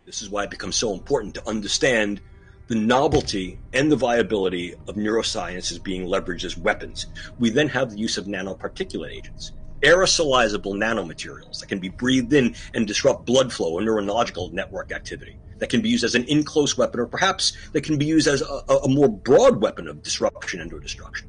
This is why it becomes so important to understand the novelty and the viability of neuroscience as being leveraged as weapons. We then have the use of nanoparticulate agents, aerosolizable nanomaterials that can be breathed in and disrupt blood flow or neurological network activity, that can be used as an in-close weapon, or perhaps that can be used as a more broad weapon of disruption and or destruction.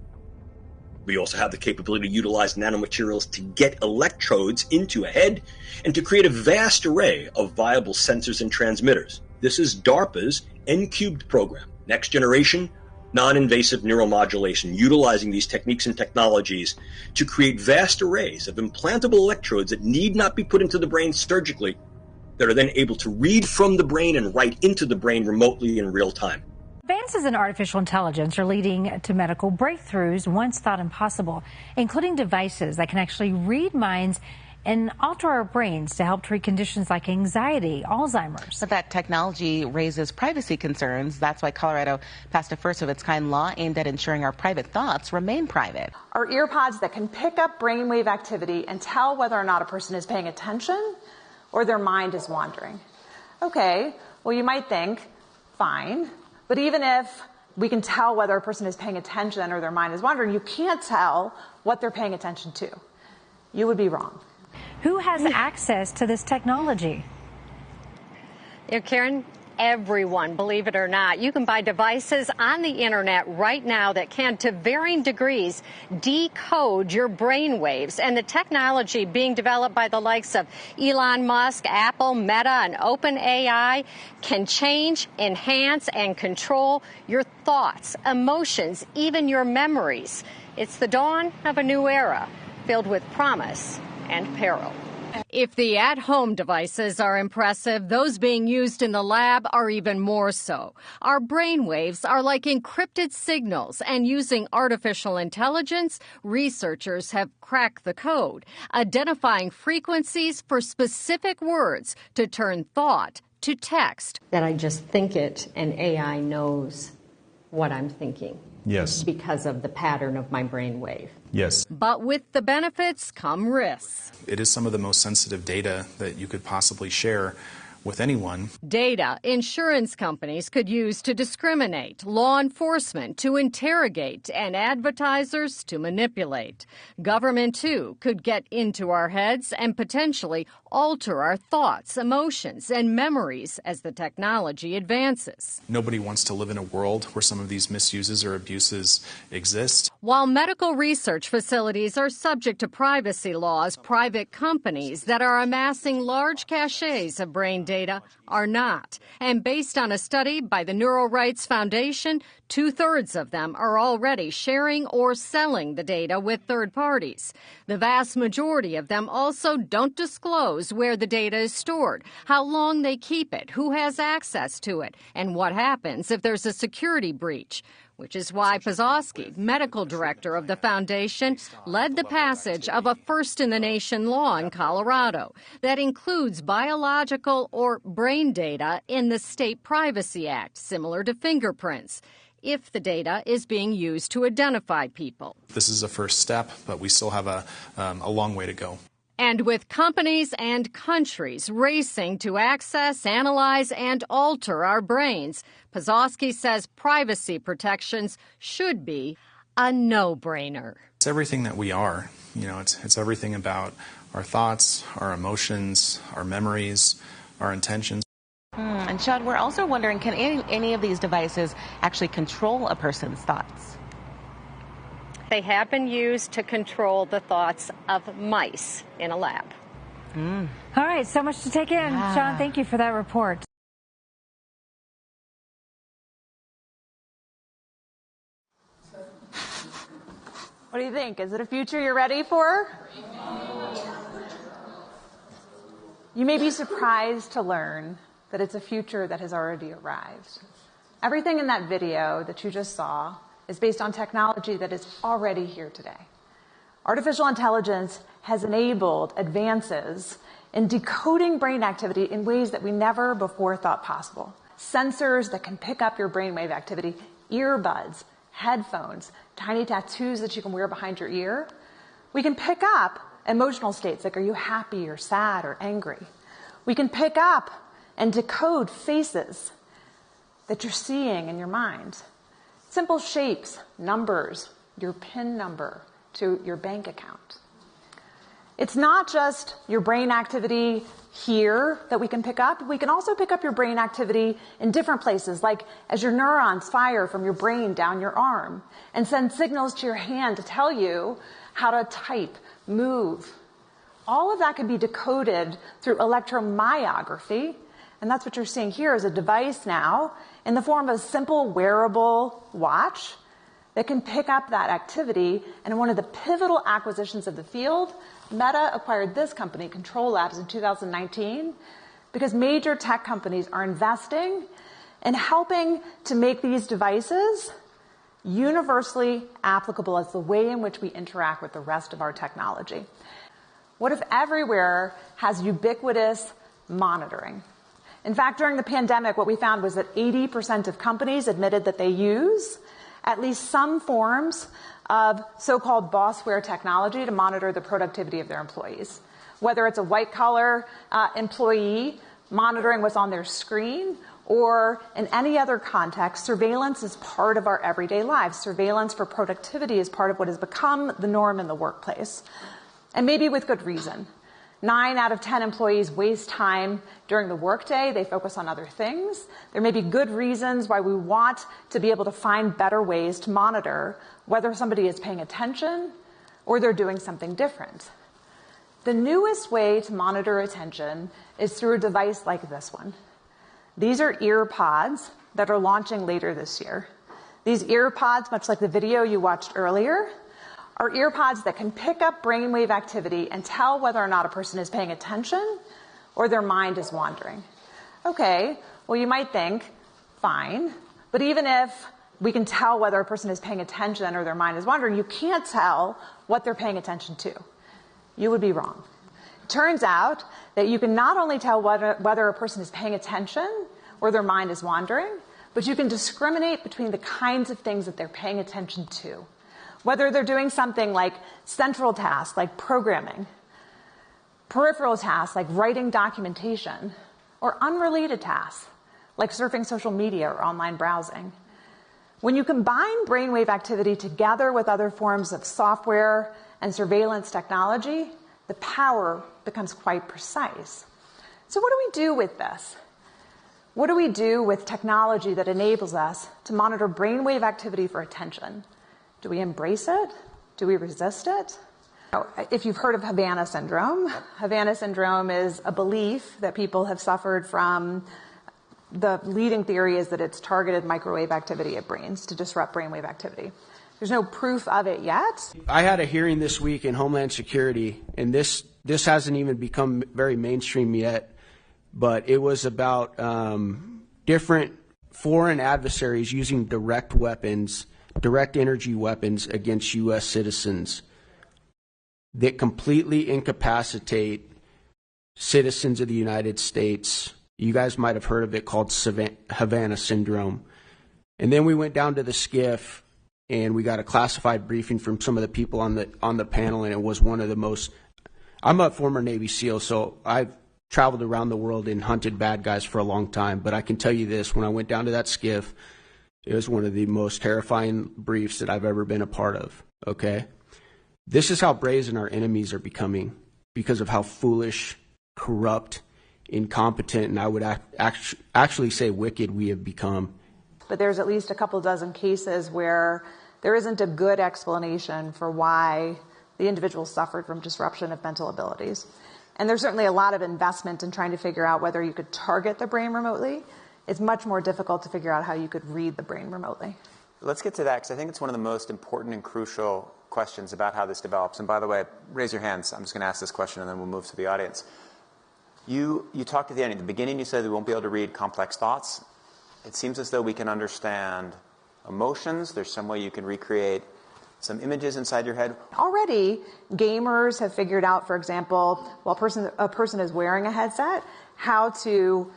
We also have the capability to utilize nanomaterials to get electrodes into a head and to create a vast array of viable sensors and transmitters. This is DARPA's N-cubed program, next generation non-invasive neuromodulation, utilizing these techniques and technologies to create vast arrays of implantable electrodes that need not be put into the brain surgically, that are then able to read from the brain and write into the brain remotely in real time. Advances in artificial intelligence are leading to medical breakthroughs once thought impossible, including devices that can actually read minds and alter our brains to help treat conditions like anxiety, Alzheimer's. But that technology raises privacy concerns. That's why Colorado passed a first-of-its-kind law aimed at ensuring our private thoughts remain private. Are earpods that can pick up brainwave activity and tell whether or not a person is paying attention or their mind is wandering. Okay, well, you might think, fine, but even if we can tell whether a person is paying attention or their mind is wandering, you can't tell what they're paying attention to. You would be wrong. Who has access to this technology? Karen, everyone, believe it or not. You can buy devices on the internet right now that can, to varying degrees, decode your brain waves. And the technology being developed by the likes of Elon Musk, Apple, Meta, and OpenAI can change, enhance, and control your thoughts, emotions, even your memories. It's the dawn of a new era filled with promise and peril. If the at-home devices are impressive, those being used in the lab are even more so. Our brainwaves are like encrypted signals, and using artificial intelligence, researchers have cracked the code, identifying frequencies for specific words to turn thought to text. That I just think it, and AI knows what I'm thinking. Yes. Because of the pattern of my brainwave. Yes. But with the benefits come risks. It is some of the most sensitive data that you could possibly share with anyone. Data insurance companies could use to discriminate, law enforcement to interrogate, and advertisers to manipulate. Government, too, could get into our heads and potentially alter our thoughts, emotions, and memories as the technology advances. Nobody wants to live in a world where some of these misuses or abuses exist. While medical research facilities are subject to privacy laws, private companies that are amassing large caches of brain data are not. And based on a study by the Neural Rights Foundation, 2/3 of them are already sharing or selling the data with third parties. The vast majority of them also don't disclose where the data is stored, how long they keep it, who has access to it, and what happens if there's a security breach. Which is why Pazowski, medical director of the foundation, led the passage of a first-in-the-nation law in Colorado that includes biological or brain data in the State Privacy Act, similar to fingerprints, if the data is being used to identify people. This is a first step, but we still have a long way to go. And with companies and countries racing to access, analyze, and alter our brains, Pazowski says privacy protections should be a no-brainer. It's everything that we are. It's everything about our thoughts, our emotions, our memories, our intentions. And Sean, we're also wondering, can any of these devices actually control a person's thoughts? They have been used to control the thoughts of mice in a lab. All right, so much to take in. Yeah. Sean, thank you for that report. What do you think? Is it a future you're ready for? You may be surprised to learn that it's a future that has already arrived. Everything in that video that you just saw is based on technology that is already here today. Artificial intelligence has enabled advances in decoding brain activity in ways that we never before thought possible. Sensors that can pick up your brainwave activity, earbuds, headphones, tiny tattoos that you can wear behind your ear. We can pick up emotional states like, are you happy or sad or angry? We can pick up and decode faces that you're seeing in your mind. Simple shapes, numbers, your PIN number to your bank account. It's not just your brain activity here that we can pick up. We can also pick up your brain activity in different places, like as your neurons fire from your brain down your arm and send signals to your hand to tell you how to type, move. All of that can be decoded through electromyography, and that's what you're seeing here is a device now in the form of a simple wearable watch that can pick up that activity. And in one of the pivotal acquisitions of the field, Meta acquired this company, Control Labs, in 2019, because major tech companies are investing in helping to make these devices universally applicable as the way in which we interact with the rest of our technology. What if everywhere has ubiquitous monitoring? In fact, during the pandemic, what we found was that 80% of companies admitted that they use at least some forms of so-called bossware technology to monitor the productivity of their employees. Whether it's a white-collar employee monitoring what's on their screen, or in any other context, surveillance is part of our everyday lives. Surveillance for productivity is part of what has become the norm in the workplace. And maybe with good reason. 9 out of 10 employees waste time during the workday. They focus on other things. There may be good reasons why we want to be able to find better ways to monitor whether somebody is paying attention or they're doing something different. The newest way to monitor attention is through a device like this one. These are ear pods that are launching later this year. These ear pods, much like the video you watched earlier, are ear pods that can pick up brainwave activity and tell whether or not a person is paying attention or their mind is wandering. Okay, well, you might think, fine, but even if we can tell whether a person is paying attention or their mind is wandering, you can't tell what they're paying attention to. You would be wrong. It turns out that you can not only tell whether a person is paying attention or their mind is wandering, but you can discriminate between the kinds of things that they're paying attention to. Whether they're doing something like central tasks, like programming, peripheral tasks, like writing documentation, or unrelated tasks, like surfing social media or online browsing. When you combine brainwave activity together with other forms of software and surveillance technology, the power becomes quite precise. So what do we do with this? What do we do with technology that enables us to monitor brainwave activity for attention? Do we embrace it? Do we resist it? If you've heard of Havana syndrome, Havana syndrome is a belief that people have suffered from. The leading theory is that it's targeted microwave activity at brains to disrupt brainwave activity. There's no proof of it yet. I had a hearing this week in Homeland Security, and this hasn't even become very mainstream yet, but it was about different foreign adversaries using direct energy weapons against U.S. citizens that completely incapacitate citizens of the United States. You guys might have heard of it, called Havana syndrome. And then we went down to the SCIF, and we got a classified briefing from some of the people on the panel, and it was one of the most. I'm a former Navy SEAL, so I've traveled around the world and hunted bad guys for a long time. But I can tell you this: when I went down to that SCIF, it was one of the most terrifying briefs that I've ever been a part of, okay? This is how brazen our enemies are becoming because of how foolish, corrupt, incompetent, and I would actually say wicked we have become. But there's at least a couple dozen cases where there isn't a good explanation for why the individual suffered from disruption of mental abilities. And there's certainly a lot of investment in trying to figure out whether you could target the brain remotely. It's much more difficult to figure out how you could read the brain remotely. Let's get to that, because I think it's one of the most important and crucial questions about how this develops. And by the way, raise your hands. I'm just going to ask this question, and then we'll move to the audience. You talked at the end. At the beginning, you said we won't be able to read complex thoughts. It seems as though we can understand emotions. There's some way you can recreate some images inside your head. Already, gamers have figured out, for example, while a person is wearing a headset, how to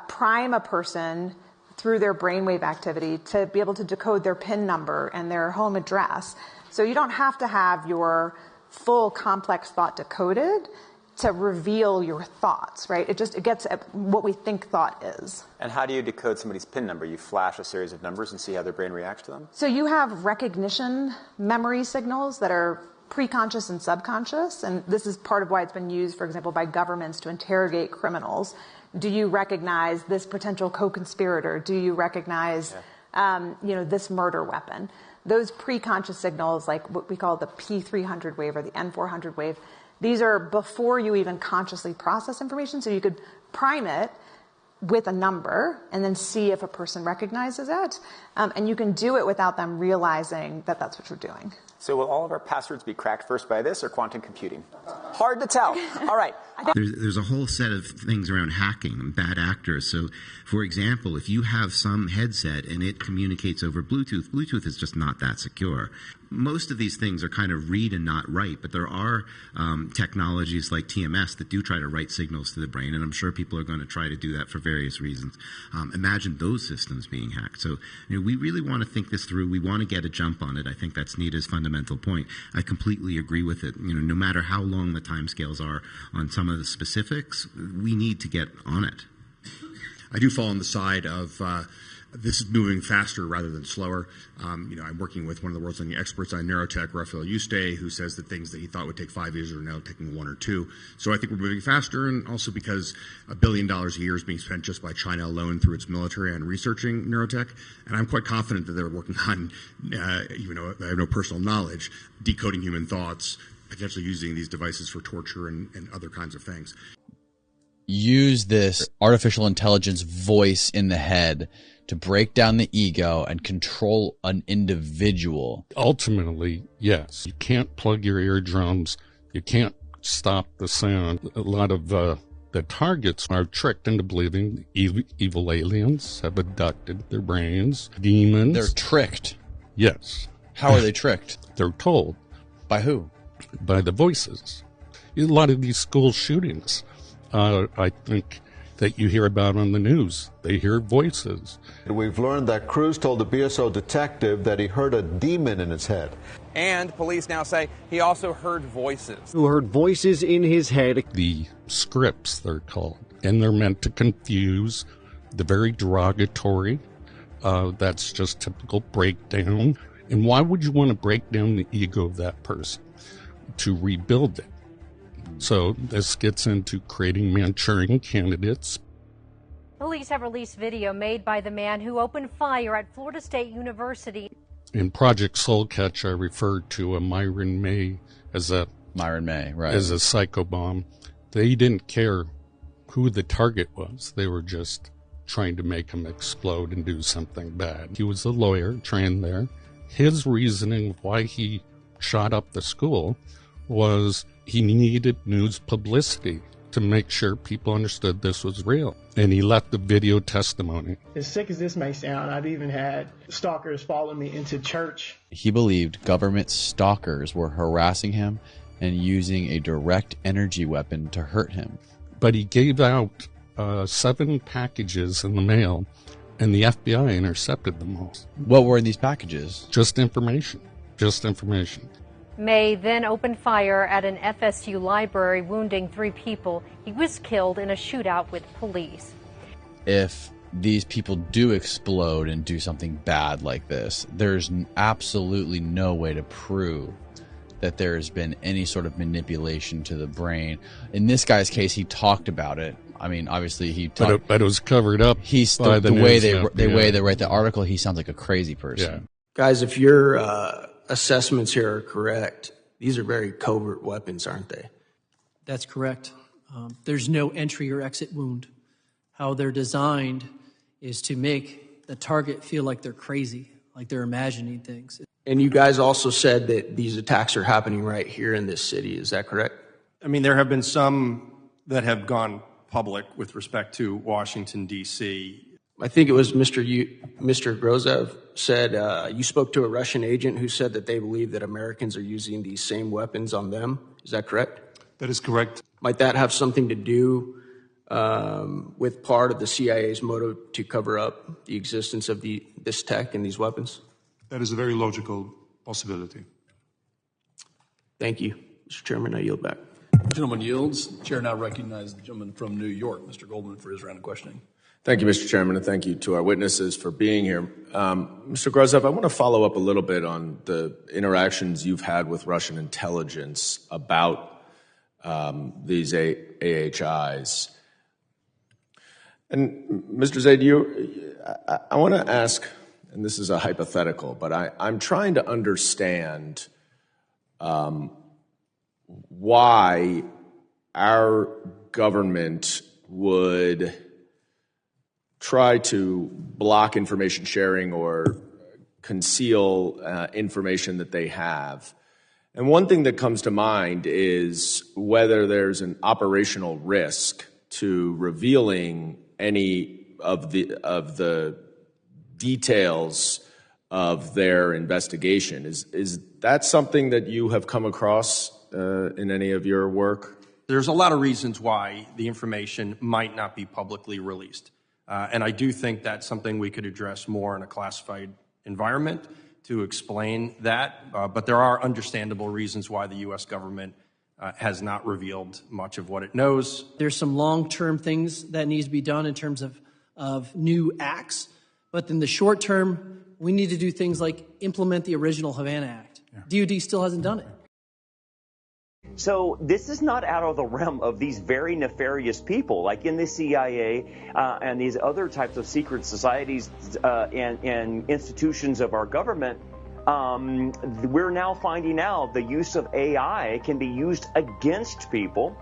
prime a person through their brainwave activity to be able to decode their PIN number and their home address. So you don't have to have your full complex thought decoded to reveal your thoughts, right? It gets at what we think thought is. And how do you decode somebody's PIN number? You flash a series of numbers and see how their brain reacts to them? So you have recognition memory signals that are preconscious and subconscious, and this is part of why it's been used, for example, by governments to interrogate criminals. Do you recognize this potential co-conspirator? Do you recognize, this murder weapon? Those preconscious signals, like what we call the P300 wave or the N400 wave, these are before you even consciously process information, so you could prime it with a number and then see if a person recognizes it. And you can do it without them realizing that that's what you're doing. So will all of our passwords be cracked first by this or quantum computing? Hard to tell. All right. There's a whole set of things around hacking and bad actors. So, for example, if you have some headset and it communicates over Bluetooth, Bluetooth is just not that secure. Most of these things are kind of read and not write, but there are technologies like TMS that do try to write signals to the brain, and I'm sure people are going to try to do that for various reasons. Imagine those systems being hacked. So, we really want to think this through. We want to get a jump on it. I think that's Nita's fundamental point. I completely agree with it. No matter how long the timescales are on some of the specifics, we need to get on it. I do fall on the side of this is moving faster rather than slower. I'm working with one of the world's leading experts on neurotech, Rafael Yuste, who says that things that he thought would take 5 years are now taking 1 or 2. So I think we're moving faster, and also because $1 billion a year is being spent just by China alone through its military on researching neurotech. And I'm quite confident that they're working on, even though I have no personal knowledge, decoding human thoughts, potentially using these devices for torture and other kinds of things. Use this artificial intelligence voice in the head to break down the ego and control an individual. Ultimately, yes. You can't plug your eardrums. You can't stop the sound. A lot of the targets are tricked into believing evil aliens have abducted their brains. Demons. They're tricked? Yes. How are they tricked? They're told. By who? By the voices. A lot of these school shootings, I think, that you hear about on the news. They hear voices. We've learned that Cruz told the BSO detective that he heard a demon in his head. And police now say he also heard voices. Who heard voices in his head. The scripts, they're called. And they're meant to confuse, the very derogatory. That's just typical breakdown. And why would you want to break down the ego of that person? To rebuild it. So this gets into creating Manchurian candidates. Police have released video made by the man who opened fire at Florida State University. In Project Soulcatch, I referred to a Myron May as a psychobomb. They didn't care who the target was. They were just trying to make him explode and do something bad. He was a lawyer trained there. His reasoning why he shot up the school was he needed news publicity to make sure people understood this was real. And he left the video testimony. As sick as this may sound, I've even had stalkers follow me into church. He believed government stalkers were harassing him and using a direct energy weapon to hurt him. But he gave out 7 packages in the mail, and the FBI intercepted them all. What were in these packages? Just information. Just information. May then opened fire at an FSU library, wounding 3 people. He was killed in a shootout with police. If these people do explode and do something bad like this, there's absolutely no way to prove that there has been any sort of manipulation to the brain. In this guy's case, he talked about it. I mean, obviously he talked. But it was covered up. By the way they write the article, he sounds like a crazy person. Yeah. Guys, if your assessments here are correct, these are very covert weapons, aren't they? That's correct. There's no entry or exit wound. How they're designed is to make the target feel like they're crazy, like they're imagining things. And you guys also said that these attacks are happening right here in this city. Is that correct? I mean, there have been some that have gone public with respect to Washington, D.C. I think it was Mr. Grozev said you spoke to a Russian agent who said that they believe that Americans are using these same weapons on them. Is that correct? That is correct. Might that have something to do with part of the CIA's motive to cover up the existence of this tech and these weapons? That is a very logical possibility. Thank you. Mr. Chairman, I yield back. Gentleman yields. The chair now recognizes the gentleman from New York, Mr. Goldman, for his round of questioning. Thank you, Mr. Chairman, and thank you to our witnesses for being here. Mr. Grozov, I want to follow up a little bit on the interactions you've had with Russian intelligence about these AHIs. And Mr. Zaid, I want to ask, and this is a hypothetical, but I'm trying to understand why our government would try to block information sharing or conceal information that they have. And one thing that comes to mind is whether there's an operational risk to revealing any of the details of their investigation. Is that something that you have come across in any of your work? There's a lot of reasons why the information might not be publicly released. And I do think that's something we could address more in a classified environment to explain that. But there are understandable reasons why the U.S. government has not revealed much of what it knows. There's some long-term things that needs to be done in terms of new acts. But in the short term, we need to do things like implement the original Havana Act. Yeah. DOD still hasn't done it. So this is not out of the realm of these very nefarious people, like in the CIA and these other types of secret societies and institutions of our government. We're now finding out the use of AI can be used against people.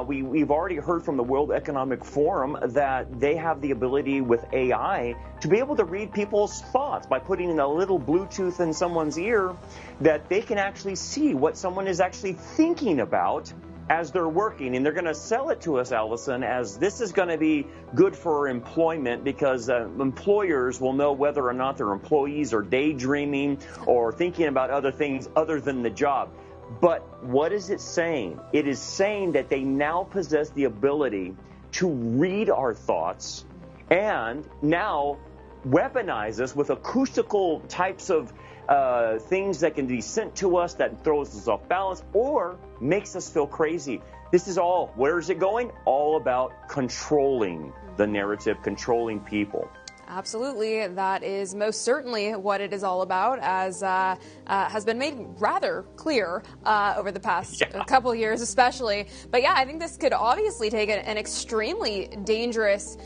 We've already heard from the World Economic Forum that they have the ability with AI to be able to read people's thoughts by putting in a little Bluetooth in someone's ear, that they can actually see what someone is actually thinking about as they're working. And they're going to sell it to us, Allison, as this is going to be good for employment because employers will know whether or not their employees are daydreaming or thinking about other things other than the job. But what is it saying? It is saying that they now possess the ability to read our thoughts and now weaponize us with acoustical types of things that can be sent to us that throws us off balance or makes us feel crazy. This is all, where is it going? All about controlling the narrative, controlling people. Absolutely. That is most certainly what it is all about, as has been made rather clear over the past couple years especially. But yeah, I think this could obviously take an extremely dangerous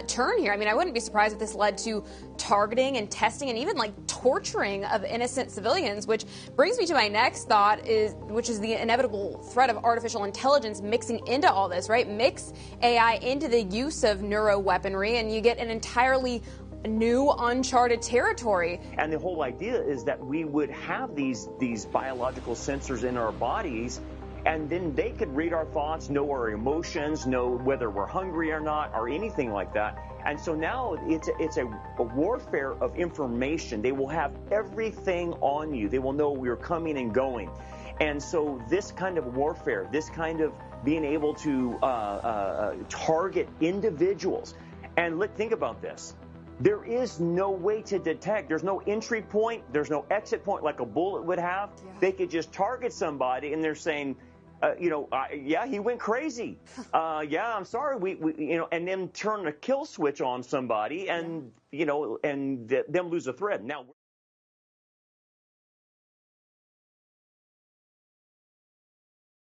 turn here. I mean, I wouldn't be surprised if this led to targeting and testing and even like torturing of innocent civilians, which brings me to my next thought, which is the inevitable threat of artificial intelligence mixing into all this, right? Mix AI into the use of neuroweaponry and you get an entirely new uncharted territory. And the whole idea is that we would have these biological sensors in our bodies, and then they could read our thoughts, know our emotions, know whether we're hungry or not, or anything like that. And so now it's a warfare of information. They will have everything on you. They will know we're coming and going. And so this kind of warfare, this kind of being able to target individuals. And think about this. There is no way to detect. There's no entry point. There's no exit point like a bullet would have. Yeah. They could just target somebody and they're saying, yeah, he went crazy. Yeah, I'm sorry. We and then turn a kill switch on somebody and, and them lose a thread. Now.